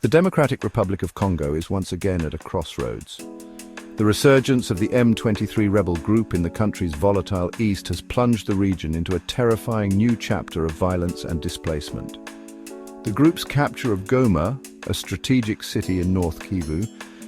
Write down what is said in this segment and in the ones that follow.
The Democratic Republic of Congo is once again at a crossroads. The resurgence of the M23 rebel group in the country's volatile east has plunged the region into a terrifying new chapter of violence and displacement. The group's capture of Goma, a strategic city in North Kivu,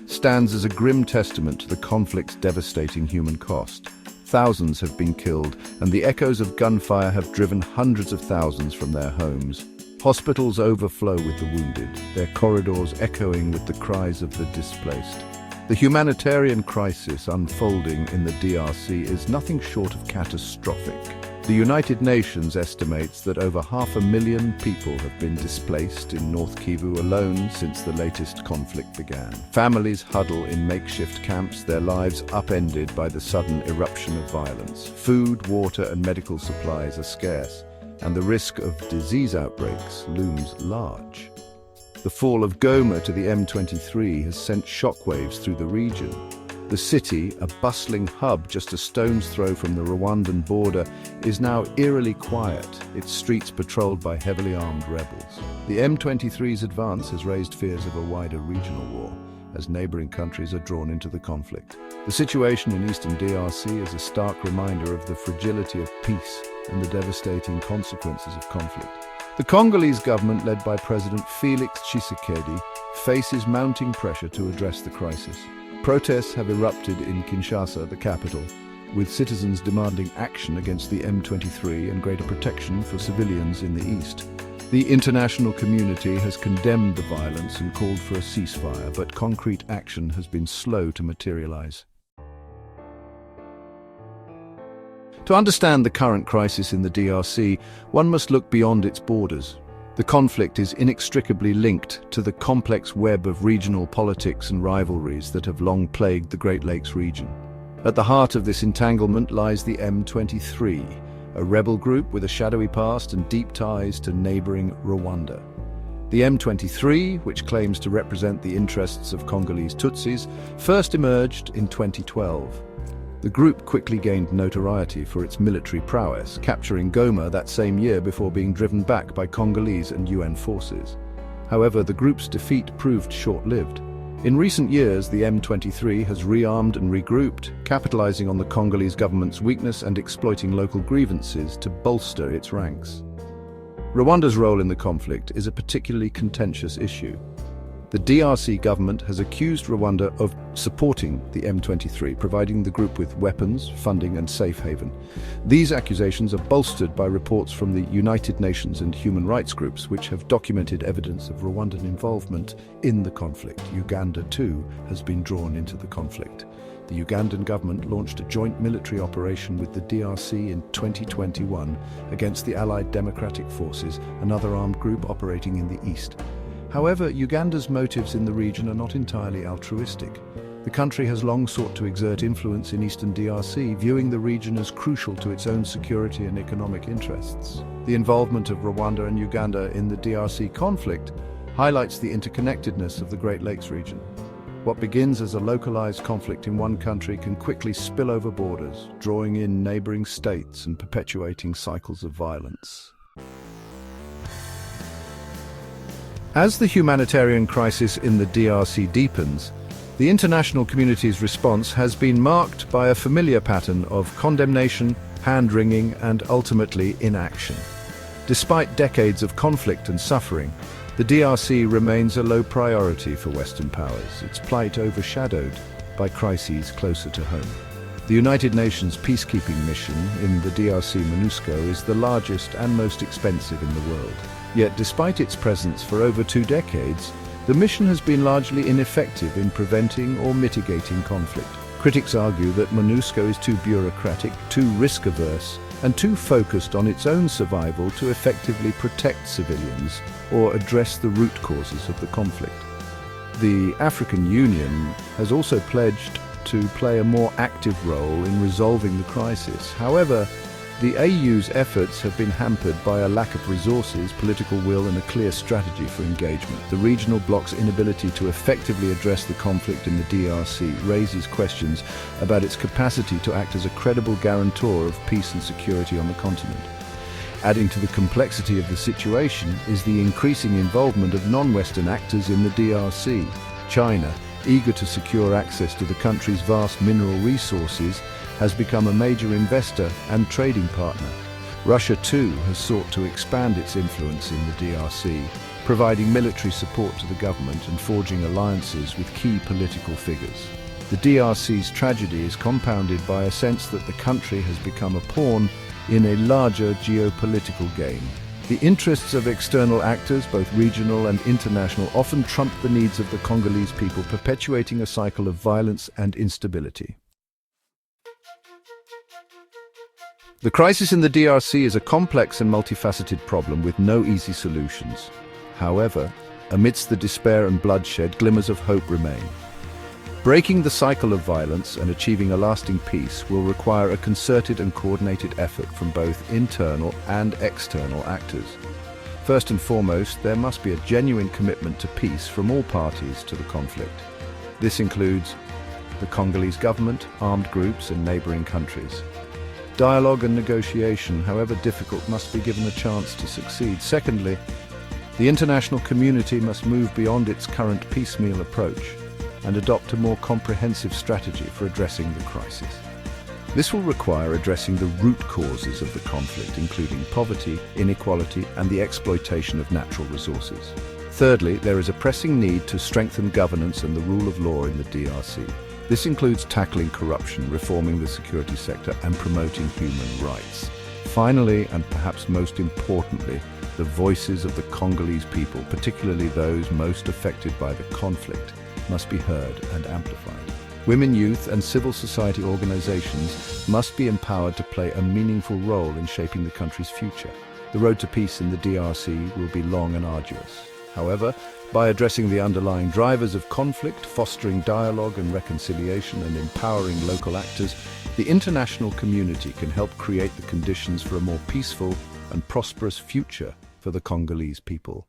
stands as a grim testament to the conflict's devastating human cost. Thousands have been killed, and the echoes of gunfire have driven hundreds of thousands from their homes. Hospitals overflow with the wounded, their corridors echoing with the cries of the displaced. The humanitarian crisis unfolding in the DRC is nothing short of catastrophic. The United Nations estimates that over 500,000 people have been displaced in North Kivu alone since the latest conflict began. Families huddle in makeshift camps, their lives upended by the sudden eruption of violence. Food, water, and medical supplies are scarce, and the risk of disease outbreaks looms large. The fall of Goma to the M23 has sent shockwaves through the region. The city, a bustling hub just a stone's throw from the Rwandan border, is now eerily quiet, its streets patrolled by heavily armed rebels. The M23's advance has raised fears of a wider regional war, as neighboring countries are drawn into the conflict. The situation in eastern DRC is a stark reminder of the fragility of peace and the devastating consequences of conflict. The Congolese government, led by President Felix Tshisekedi, faces mounting pressure to address the crisis. Protests have erupted in Kinshasa, the capital, with citizens demanding action against the M23 and greater protection for civilians in the east. The international community has condemned the violence and called for a ceasefire, but concrete action has been slow to materialize. To understand the current crisis in the DRC, one must look beyond its borders. The conflict is inextricably linked to the complex web of regional politics and rivalries that have long plagued the Great Lakes region. At the heart of this entanglement lies the M23, a rebel group with a shadowy past and deep ties to neighboring Rwanda. The M23, which claims to represent the interests of Congolese Tutsis, first emerged in 2012. The group quickly gained notoriety for its military prowess, capturing Goma that same year before being driven back by Congolese and UN forces. However, the group's defeat proved short-lived. In recent years, the M23 has rearmed and regrouped, capitalizing on the Congolese government's weakness and exploiting local grievances to bolster its ranks. Rwanda's role in the conflict is a particularly contentious issue. The DRC government has accused Rwanda of supporting the M23, providing the group with weapons, funding, and safe haven. These accusations are bolstered by reports from the United Nations and human rights groups, which have documented evidence of Rwandan involvement in the conflict. Uganda, too, has been drawn into the conflict. The Ugandan government launched a joint military operation with the DRC in 2021 against the Allied Democratic Forces, another armed group operating in the east. However, Uganda's motives in the region are not entirely altruistic. The country has long sought to exert influence in eastern DRC, viewing the region as crucial to its own security and economic interests. The involvement of Rwanda and Uganda in the DRC conflict highlights the interconnectedness of the Great Lakes region. What begins as a localized conflict in one country can quickly spill over borders, drawing in neighboring states and perpetuating cycles of violence. As the humanitarian crisis in the DRC deepens, the international community's response has been marked by a familiar pattern of condemnation, hand-wringing, and ultimately inaction. Despite decades of conflict and suffering, the DRC remains a low priority for Western powers, its plight overshadowed by crises closer to home. The United Nations peacekeeping mission in the DRC MONUSCO is the largest and most expensive in the world. Yet despite its presence for over 2 decades, the mission has been largely ineffective in preventing or mitigating conflict. Critics argue that MONUSCO is too bureaucratic, too risk-averse, and too focused on its own survival to effectively protect civilians or address the root causes of the conflict. The African Union has also pledged to play a more active role in resolving the crisis. However, the AU's efforts have been hampered by a lack of resources, political will, and a clear strategy for engagement. The regional bloc's inability to effectively address the conflict in the DRC raises questions about its capacity to act as a credible guarantor of peace and security on the continent. Adding to the complexity of the situation is the increasing involvement of non-Western actors in the DRC. China, eager to secure access to the country's vast mineral resources, has become a major investor and trading partner. Russia too has sought to expand its influence in the DRC, providing military support to the government and forging alliances with key political figures. The DRC's tragedy is compounded by a sense that the country has become a pawn in a larger geopolitical game. The interests of external actors, both regional and international, often trump the needs of the Congolese people, perpetuating a cycle of violence and instability. The crisis in the DRC is a complex and multifaceted problem with no easy solutions. However, amidst the despair and bloodshed, glimmers of hope remain. Breaking the cycle of violence and achieving a lasting peace will require a concerted and coordinated effort from both internal and external actors. First and foremost, there must be a genuine commitment to peace from all parties to the conflict. This includes the Congolese government, armed groups, and neighboring countries. Dialogue and negotiation, however difficult, must be given a chance to succeed. Secondly, the international community must move beyond its current piecemeal approach and adopt a more comprehensive strategy for addressing the crisis. This will require addressing the root causes of the conflict, including poverty, inequality, and the exploitation of natural resources. Thirdly, there is a pressing need to strengthen governance and the rule of law in the DRC. This includes tackling corruption, reforming the security sector, and promoting human rights. Finally, and perhaps most importantly, the voices of the Congolese people, particularly those most affected by the conflict, must be heard and amplified. Women, youth, and civil society organizations must be empowered to play a meaningful role in shaping the country's future. The road to peace in the DRC will be long and arduous. However, by addressing the underlying drivers of conflict, fostering dialogue and reconciliation, and empowering local actors, the international community can help create the conditions for a more peaceful and prosperous future for the Congolese people.